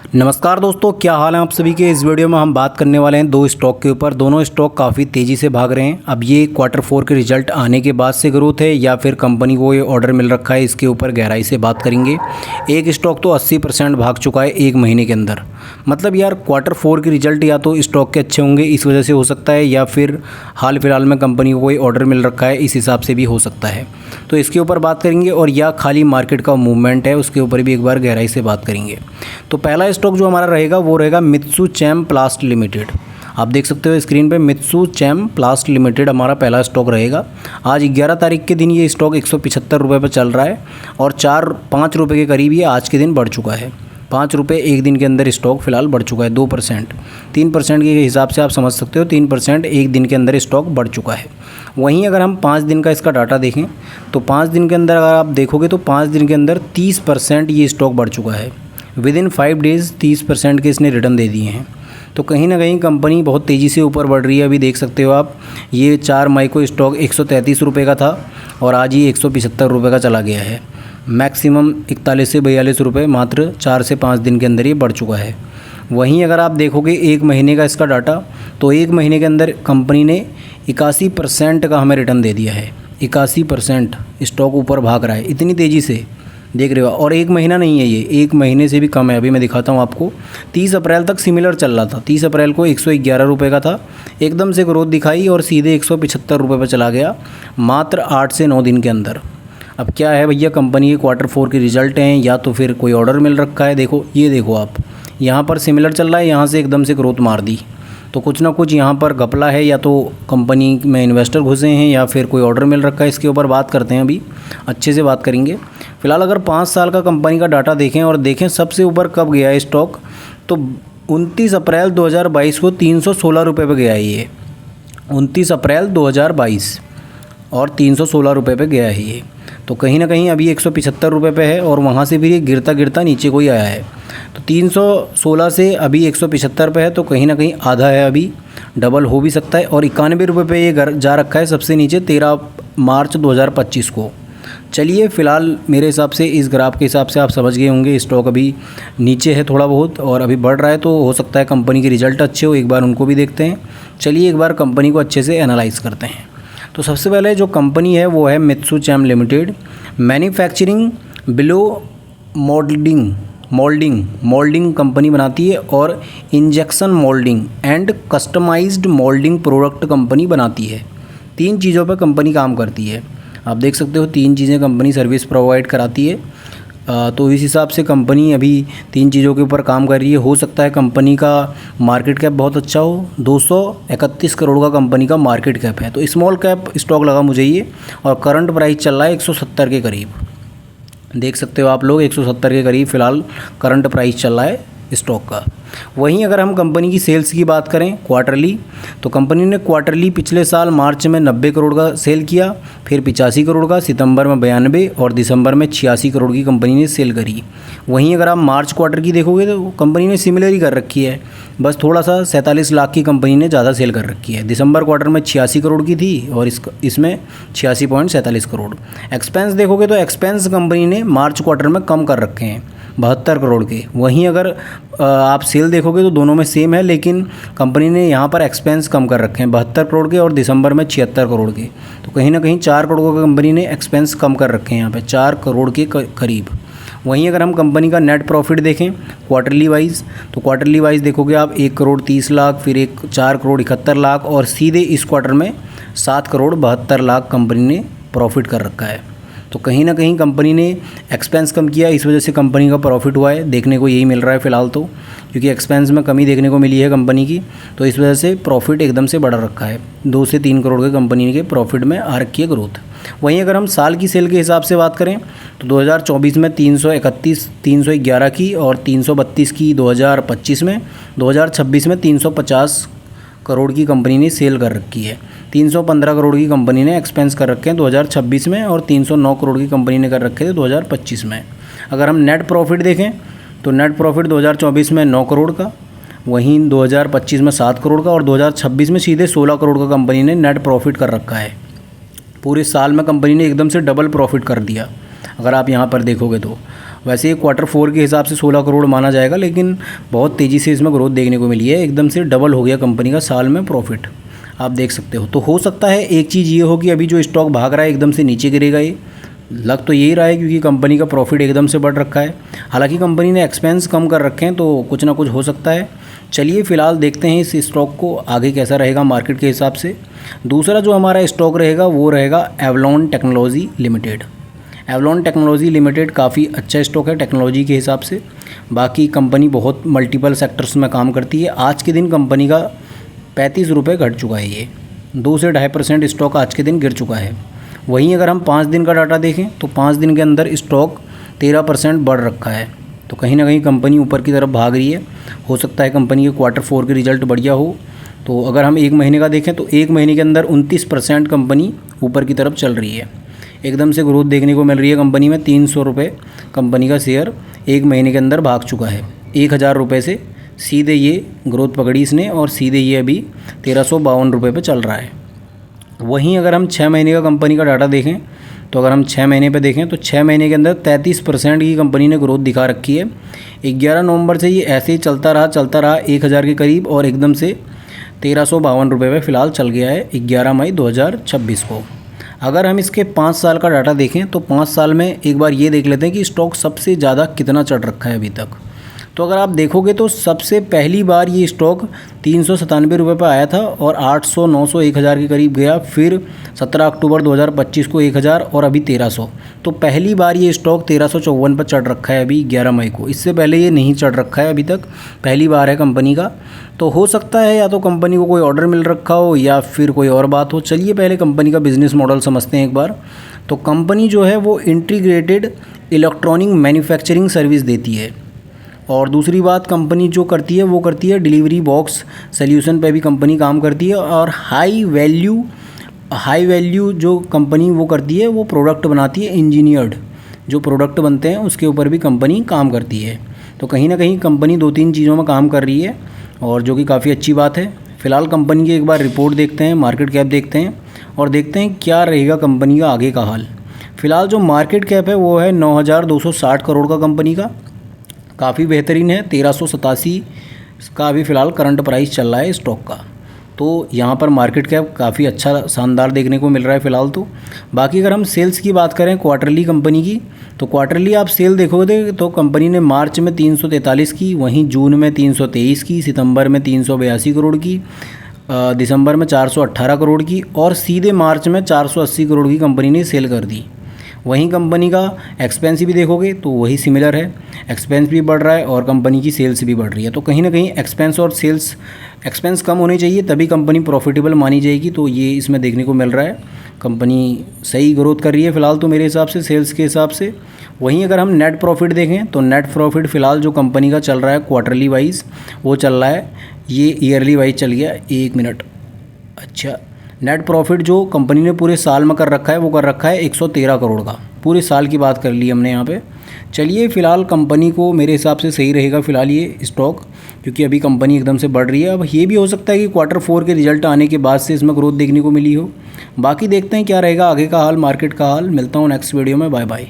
नमस्कार दोस्तों, क्या हाल है आप सभी के। इस वीडियो में हम बात करने वाले हैं दो स्टॉक के ऊपर। दोनों स्टॉक काफ़ी तेज़ी से भाग रहे हैं। अब ये Q4 के रिजल्ट आने के बाद से ग्रोथ है या फिर कंपनी को ये ऑर्डर मिल रखा है, इसके ऊपर गहराई से बात करेंगे। एक स्टॉक तो 80% भाग चुका है एक महीने के अंदर। मतलब यार Q4 के रिजल्ट या तो स्टॉक के अच्छे होंगे इस वजह से हो सकता है, या फिर हाल फिलहाल में कंपनी को कोई ऑर्डर मिल रखा है इस हिसाब से भी हो सकता है। तो इसके ऊपर बात करेंगे, और या खाली मार्केट का मूवमेंट है उसके ऊपर भी एक बार गहराई से बात करेंगे। तो पहला स्टॉक जो हमारा रहेगा वो रहेगा मित्सुचैम प्लास्ट लिमिटेड। आप देख सकते हो स्क्रीन पे मित्सुचैम प्लास्ट लिमिटेड हमारा पहला स्टॉक रहेगा। आज 11 तारीख के दिन ये स्टॉक 175 रुपये पर चल रहा है और 4-5 रुपये के करीब ये आज के दिन बढ़ चुका है। 5 रुपये एक दिन के अंदर स्टॉक फिलहाल बढ़ चुका है। 2%, 3% के हिसाब से आप समझ सकते हो 3% एक दिन के अंदर स्टॉक बढ़ चुका है। वहीं अगर हम 5 दिन का इसका डाटा देखें तो 5 दिन के अंदर अगर आप देखोगे तो 5 दिन के अंदर 30% ये स्टॉक बढ़ चुका है। विदिन 5 डेज़ 30% के इसने रिटर्न दे दिए हैं। तो कहीं ना कहीं कंपनी बहुत तेज़ी से ऊपर बढ़ रही है। अभी देख सकते हो आप, ये 4 मई को स्टॉक 133 रुपये का था और आज ये 175 रुपये का चला गया है। मैक्सिमम 41 से 42 रुपये मात्र 4 से 5 दिन के अंदर ये बढ़ चुका है। वहीं अगर आप देखोगे एक महीने का इसका डाटा, तो एक महीने के अंदर कंपनी ने 81% का हमें रिटर्न दे दिया है। 81% स्टॉक ऊपर भाग रहा है इतनी तेज़ी से, देख रहे हो। और एक महीना नहीं है, ये एक महीने से भी कम है। अभी मैं दिखाता हूँ आपको। 30 अप्रैल तक सिमिलर चल रहा था। 30 अप्रैल को 111 रुपये का था, एकदम से ग्रोथ दिखाई और सीधे 175 रुपये पर चला गया मात्र 8 से 9 दिन के अंदर। अब क्या है भैया, कंपनी के Q4 के रिजल्ट हैं या तो फिर कोई ऑर्डर मिल रखा है। देखो, ये देखो आप, यहाँ पर सिमिलर चल रहा है, यहाँ से एकदम से ग्रोथ मार दी। तो कुछ ना कुछ यहाँ पर घपला है, या तो कंपनी में इन्वेस्टर घुसे हैं या फिर कोई ऑर्डर मिल रखा है। इसके ऊपर बात करते हैं, अभी अच्छे से बात करेंगे। फिलहाल अगर 5 साल का कंपनी का डाटा देखें और देखें सबसे ऊपर कब गया है स्टॉक, तो 29 अप्रैल 2022 को 316 रुपये पर गया है ये। 29 अप्रैल 2022 और 316 रुपये पे गया है ये। तो कहीं ना कहीं अभी 175 रुपये पे है और वहाँ से फिर ये गिरता गिरता नीचे को ही आया है। तो 316 से अभी 175 पे है, तो कहीं ना कहीं आधा है, अभी डबल हो भी सकता है। और 91 रुपये पे ये जा रखा है सबसे नीचे 13 मार्च 2025 को। चलिए, फ़िलहाल मेरे हिसाब से इस ग्राफ के हिसाब से आप समझ गए होंगे स्टॉक अभी नीचे है थोड़ा बहुत और अभी बढ़ रहा है। तो हो सकता है कंपनी के रिजल्ट अच्छे हो, एक बार उनको भी देखते हैं। चलिए एक बार कंपनी को अच्छे से एनालाइज करते हैं। तो सबसे पहले जो कंपनी है वो है Mitsuchem limited. Manufacturing blow moulding company बनाती है और injection moulding and customised moulding product company बनाती है। 3 चीज़ों पर कंपनी काम करती है। आप देख सकते हो 3 चीज़ें कंपनी सर्विस प्रोवाइड कराती है। तो इस हिसाब से कंपनी अभी 3 चीज़ों के ऊपर काम कर रही है। हो सकता है कंपनी का मार्केट कैप बहुत अच्छा हो। 231 करोड़ का कंपनी का मार्केट कैप है। तो स्मॉल कैप स्टॉक लगा मुझे ये, और करंट प्राइस चल रहा है 170 के करीब। देख सकते हो आप लोग 170 के करीब फ़िलहाल करंट प्राइस चल रहा है स्टॉक का। वहीं अगर हम कंपनी की सेल्स की बात करें क्वार्टरली, तो कंपनी ने क्वार्टरली पिछले साल मार्च में 90 करोड़ का सेल किया, फिर 85 करोड़ का, सितंबर में 92 और दिसंबर में 86 करोड़ की कंपनी ने सेल करी। वहीं अगर आप मार्च क्वार्टर की देखोगे तो कंपनी ने सिमिलर ही कर रखी है, बस थोड़ा सा 47 लाख की कंपनी ने ज़्यादा सेल कर रखी है। दिसंबर क्वार्टर में 86 करोड़ की थी और इसमें 86.47 करोड़। एक्सपेंस देखोगे तो एक्सपेंस कंपनी ने मार्च क्वार्टर में कम कर रखे हैं 72 करोड़ के। वहीं अगर आप सेल देखोगे तो दोनों में सेम है, लेकिन कंपनी ने यहाँ पर एक्सपेंस कम कर रखे हैं 72 करोड़ के और दिसंबर में 76 करोड़ के। तो कहीं ना कहीं 4 करोड़ का कंपनी ने एक्सपेंस कम कर रखे हैं यहाँ पे, 4 करोड़ के करीब। वहीं अगर हम कंपनी का नेट प्रॉफिट देखें क्वार्टरली वाइज, तो क्वार्टरली वाइज देखोगे आप 1 करोड़ 30 लाख, फिर 4 करोड़ 71 लाख और सीधे इस क्वार्टर में 7 करोड़ 72 लाख कंपनी ने प्रॉफिट कर रखा है। तो कहीं ना कहीं कंपनी ने एक्सपेंस कम किया, इस वजह से कंपनी का प्रॉफिट हुआ है। देखने को यही मिल रहा है फ़िलहाल तो, क्योंकि एक्सपेंस में कमी देखने को मिली है कंपनी की, तो इस वजह से प्रॉफिट एकदम से बढ़ा रखा है। 2 से 3 करोड़ के कंपनी के प्रॉफिट में आ रखी है ग्रोथ। वहीं अगर हम साल की सेल के हिसाब से बात करें तो 2024 में 311 की और 332 की 2025 में, 2026 में 350 करोड़ की कंपनी ने सेल कर रखी है। 315 करोड़ की कंपनी ने एक्सपेंस कर रखे हैं 2026 में और 309 करोड़ की कंपनी ने कर रखे थे 2025 में। अगर हम नेट प्रॉफिट देखें तो नेट प्रॉफिट 2024 में 9 करोड़ का, वहीं 2025 में 7 करोड़ का और 2026 में सीधे 16 करोड़ का कंपनी ने नेट प्रॉफिट कर रखा है। पूरे साल में कंपनी ने एकदम से डबल प्रॉफिट कर दिया अगर आप यहाँ पर देखोगे तो। वैसे ये क्वार्टर 4 के हिसाब से 16 करोड़ माना जाएगा, लेकिन बहुत तेज़ी से इसमें ग्रोथ देखने को मिली है। एकदम से डबल हो गया कंपनी का साल में प्रॉफिट, आप देख सकते हो। तो हो सकता है एक चीज़ ये हो कि अभी जो स्टॉक भाग रहा है एकदम से नीचे गिरेगा, ये लग तो यही रहा है, क्योंकि कंपनी का प्रॉफिट एकदम से बढ़ रखा है। हालांकि कंपनी ने एक्सपेंस कम कर रखे हैं, तो कुछ ना कुछ हो सकता है। चलिए फ़िलहाल देखते हैं इस स्टॉक को आगे कैसा रहेगा मार्केट के हिसाब से। दूसरा जो हमारा स्टॉक रहेगा वो रहेगा Avalon technology limited. Avalon technology limited काफ़ी अच्छा स्टॉक है टेक्नोलॉजी के हिसाब से। बाकी कंपनी बहुत मल्टीपल सेक्टर्स में काम करती है। आज के दिन कंपनी का 35 रुपये घट चुका है, ये 2 से 2.5% स्टॉक आज के दिन गिर चुका है। वहीं अगर हम 5 दिन का डाटा देखें तो 5 दिन के अंदर स्टॉक 13% बढ़ रखा है। तो कहीं ना कहीं कंपनी ऊपर की तरफ भाग रही है। हो सकता है कंपनी के क्वार्टर 4 के रिजल्ट बढ़िया हो। तो अगर हम 1 महीने का देखें तो 1 महीने के अंदर 29% कंपनी ऊपर की तरफ चल रही है। एकदम से ग्रोथ देखने को मिल रही है कंपनी में। 300 रुपये कंपनी का शेयर 1 महीने के अंदर भाग चुका है। 1000 रुपये से सीधे ये ग्रोथ पकड़ी इसने, और सीधे ये अभी 1352 रुपये पर चल रहा है। वहीं अगर हम 6 महीने का कंपनी का डाटा देखें तो अगर हम 6 महीने पे देखें तो 6 महीने के अंदर 33% की कंपनी ने ग्रोथ दिखा रखी है। 11 नवंबर से ये ऐसे ही चलता रहा 1000 के करीब, और एकदम से 1352 रुपये पे फ़िलहाल चल गया है 11 मई 2026 को। अगर हम इसके 5 साल का डाटा देखें तो 5 साल में एक बार ये देख लेते हैं कि स्टॉक सबसे ज़्यादा कितना चढ़ रखा है अभी तक। तो अगर आप देखोगे तो सबसे पहली बार ये स्टॉक 397 रुपये पर आया था और 800, 900, 1000 के करीब गया। फिर 17 अक्टूबर 2025 को 1000 और अभी 1300। तो पहली बार ये स्टॉक 1354 पर चढ़ रखा है अभी 11 मई को। इससे पहले ये नहीं चढ़ रखा है अभी तक, पहली बार है कंपनी का। तो हो सकता है या तो कंपनी को कोई ऑर्डर मिल रखा हो या फिर कोई और बात हो। चलिए पहले कंपनी का बिज़नेस मॉडल समझते हैं एक बार। तो कंपनी जो है वो इंटीग्रेटेड इलेक्ट्रॉनिक मैन्युफैक्चरिंग सर्विस देती है। और दूसरी बात कंपनी जो करती है वो करती है डिलीवरी बॉक्स सॉल्यूशन पे भी कंपनी काम करती है। और हाई वैल्यू जो कंपनी वो करती है वो प्रोडक्ट बनाती है। इंजीनियर्ड जो प्रोडक्ट बनते हैं उसके ऊपर भी कंपनी काम करती है। तो कहीं ना कहीं कंपनी 2-3 चीज़ों में काम कर रही है, और जो कि काफ़ी अच्छी बात है। फ़िलहाल कंपनी की एक बार रिपोर्ट देखते हैं, मार्केट कैप देखते हैं, और देखते हैं क्या रहेगा कंपनी का आगे का हाल। फ़िलहाल जो मार्केट कैप है वो है 9260 करोड़ का कंपनी का, काफ़ी बेहतरीन है। 1387 का अभी फ़िलहाल करंट प्राइस चल रहा है स्टॉक का। तो यहाँ पर मार्केट कैप काफ़ी अच्छा शानदार देखने को मिल रहा है फ़िलहाल तो। बाकी अगर हम सेल्स की बात करें क्वार्टरली कंपनी की, तो क्वार्टरली आप सेल देखोगे तो कंपनी ने मार्च में 343 की, वहीं जून में 323 की, सितंबर में 382 करोड़ की, दिसंबर में 418 करोड़ की, और सीधे मार्च में 480 करोड़ की कंपनी ने सेल कर दी। वहीं कंपनी का एक्सपेंस भी देखोगे तो वही सिमिलर है, एक्सपेंस भी बढ़ रहा है और कंपनी की सेल्स भी बढ़ रही है। तो कहीं ना कहीं एक्सपेंस कम होने चाहिए तभी कंपनी प्रॉफिटेबल मानी जाएगी। तो ये इसमें देखने को मिल रहा है, कंपनी सही ग्रोथ कर रही है फ़िलहाल तो मेरे हिसाब से सेल्स के हिसाब से। वहीं अगर हम नेट प्रॉफिट देखें तो नेट प्रॉफिट फ़िलहाल जो कंपनी का चल रहा है क्वार्टरली वाइज वो चल रहा है, ये ईयरली वाइज चल गया। 1 मिनट, अच्छा, नेट प्रॉफिट जो कंपनी ने पूरे साल में कर रखा है वो कर रखा है 113 करोड़ का। पूरे साल की बात कर ली हमने यहाँ पे। चलिए फ़िलहाल कंपनी को मेरे हिसाब से सही रहेगा फ़िलहाल ये स्टॉक, क्योंकि अभी कंपनी एकदम से बढ़ रही है। अब ये भी हो सकता है कि क्वार्टर 4 के रिजल्ट आने के बाद से इसमें ग्रोथ देखने को मिली हो। बाकी देखते हैं क्या रहेगा आगे का हाल, मार्केट का हाल। मिलता हूँ नेक्स्ट वीडियो में, बाय बाय।